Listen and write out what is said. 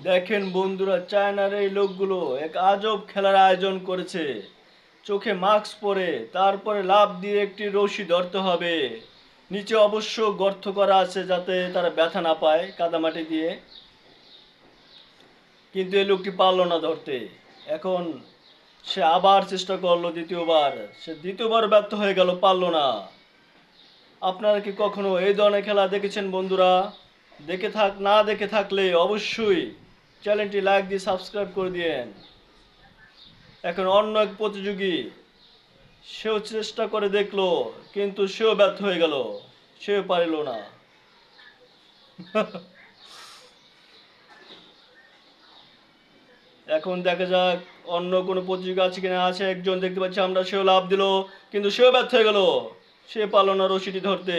দেখেন বন্ধুরা, চায়নার এই লোকগুলো এক আজব খেলার আয়োজন করেছে। চোখে মাস্ক পরে তারপরে লাফ দিয়ে একটি রশি ধরতে হবে। নিচে অবশ্য গর্ত করা আছে যাতে তারা ব্যথা না পায় কাদামাটি দিয়ে। কিন্তু এই লোকটি পারলো না ধরতে। এখন সে আবার চেষ্টা করলো দ্বিতীয়বার। সে দ্বিতীয়বার ব্যর্থ হয়ে গেল, পারলো না। আপনারা কি কখনো এই ধরনের খেলা দেখেছেন বন্ধুরা? না দেখে থাকলে অবশ্যই চ্যানেলটি লাইক দিয়ে সাবস্ক্রাইব করে দিয়েন। এখন অন্য এক প্রতিযোগী, সেও চেষ্টা করে দেখলো, কিন্তু সেও ব্যর্থ হয়ে গেল। সেও পারিল না। এখন দেখা যাক অন্য কোনো প্রতিযোগী আছে কিনা। আছে একজন, দেখতে পাচ্ছি আমরা, সেও লাফ দিল, কিন্তু সেও ব্যর্থ হয়ে গেল। সে পারল না রশিটি ধরতে।